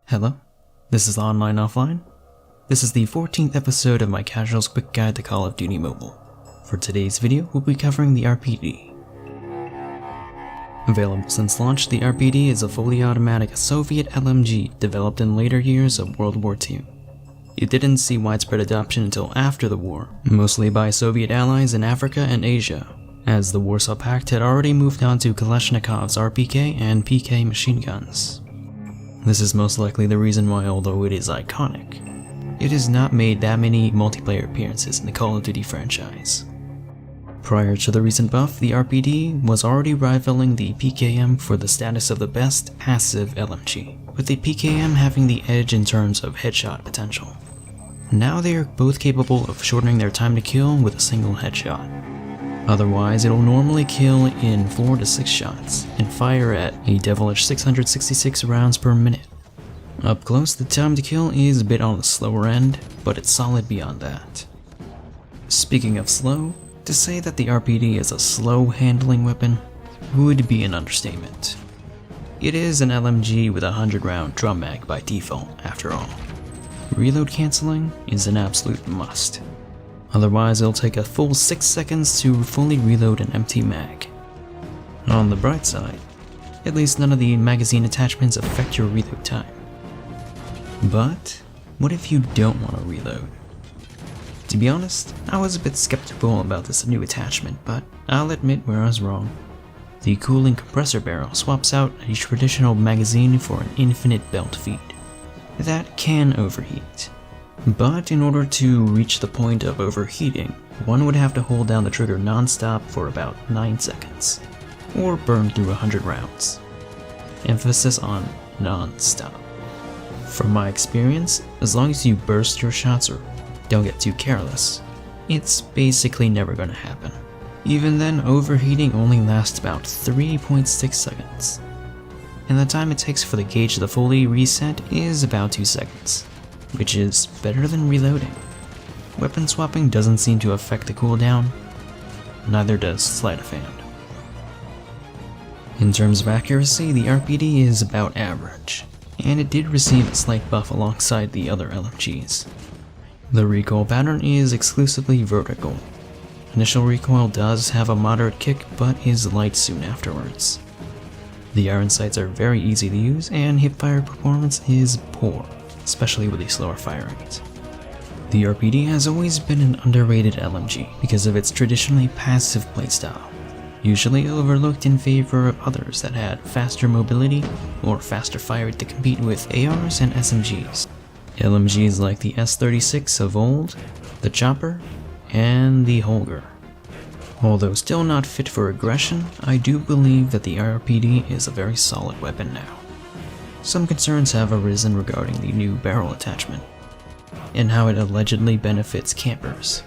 Hello, this is AnlineOffline. This is the 14th episode of my Casual's Quick Guide to Call of Duty Mobile. For today's video, we'll be covering the RPD. Available since launch, the RPD is a fully automatic Soviet LMG developed in later years of World War II. It didn't see widespread adoption until after the war, mostly by Soviet allies in Africa and Asia, as the Warsaw Pact had already moved on to Kalashnikov's RPK and PK machine guns. This is most likely the reason why, although it is iconic, it has not made that many multiplayer appearances in the Call of Duty franchise. Prior to the recent buff, the RPD was already rivaling the PKM for the status of the best passive LMG, with the PKM having the edge in terms of headshot potential. Now they are both capable of shortening their time to kill with a single headshot. Otherwise, it'll normally kill in 4 to 6 shots, and fire at a devilish 666 rounds per minute. Up close, the time to kill is a bit on the slower end, but it's solid beyond that. Speaking of slow, to say that the RPD is a slow handling weapon would be an understatement. It is an LMG with a 100-round drum mag by default, after all. Reload cancelling is an absolute must. Otherwise, it'll take a full 6 seconds to fully reload an empty mag. On the bright side, at least none of the magazine attachments affect your reload time. But what if you don't want to reload? To be honest, I was a bit skeptical about this new attachment, but I'll admit where I was wrong. The cooling compressor barrel swaps out a traditional magazine for an infinite belt feed. That can overheat. But in order to reach the point of overheating, one would have to hold down the trigger non-stop for about 9 seconds, or burn through 100 rounds. Emphasis on non-stop. From my experience, as long as you burst your shots or don't get too careless, it's basically never going to happen. Even then, overheating only lasts about 3.6 seconds, and the time it takes for the gauge to fully reset is about 2 seconds. Which is better than reloading. Weapon swapping doesn't seem to affect the cooldown, neither does sleight of hand. In terms of accuracy, the RPD is about average, and it did receive a slight buff alongside the other LMGs. The recoil pattern is exclusively vertical. Initial recoil does have a moderate kick, but is light soon afterwards. The iron sights are very easy to use, and hipfire performance is poor, especially with the slower fire rate. The RPD has always been an underrated LMG because of its traditionally passive playstyle, usually overlooked in favor of others that had faster mobility or faster fire rate to compete with ARs and SMGs. LMGs like the S-36 of old, the Chopper, and the Holger. Although still not fit for aggression, I do believe that the RPD is a very solid weapon now. Some concerns have arisen regarding the new barrel attachment, and how it allegedly benefits campers.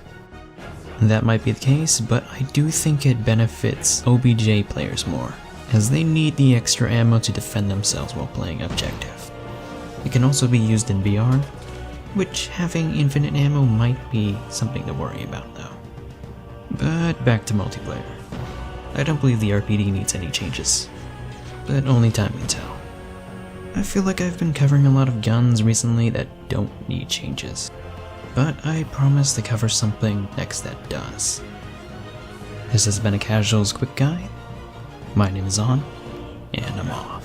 That might be the case, but I do think it benefits OBJ players more, as they need the extra ammo to defend themselves while playing objective. It can also be used in VR, which having infinite ammo might be something to worry about though. But back to multiplayer. I don't believe the RPD needs any changes, but only time can tell. I feel like I've been covering a lot of guns recently that don't need changes, but I promise to cover something next that does. This has been a Casual's Quick Guide. My name is On, and I'm off.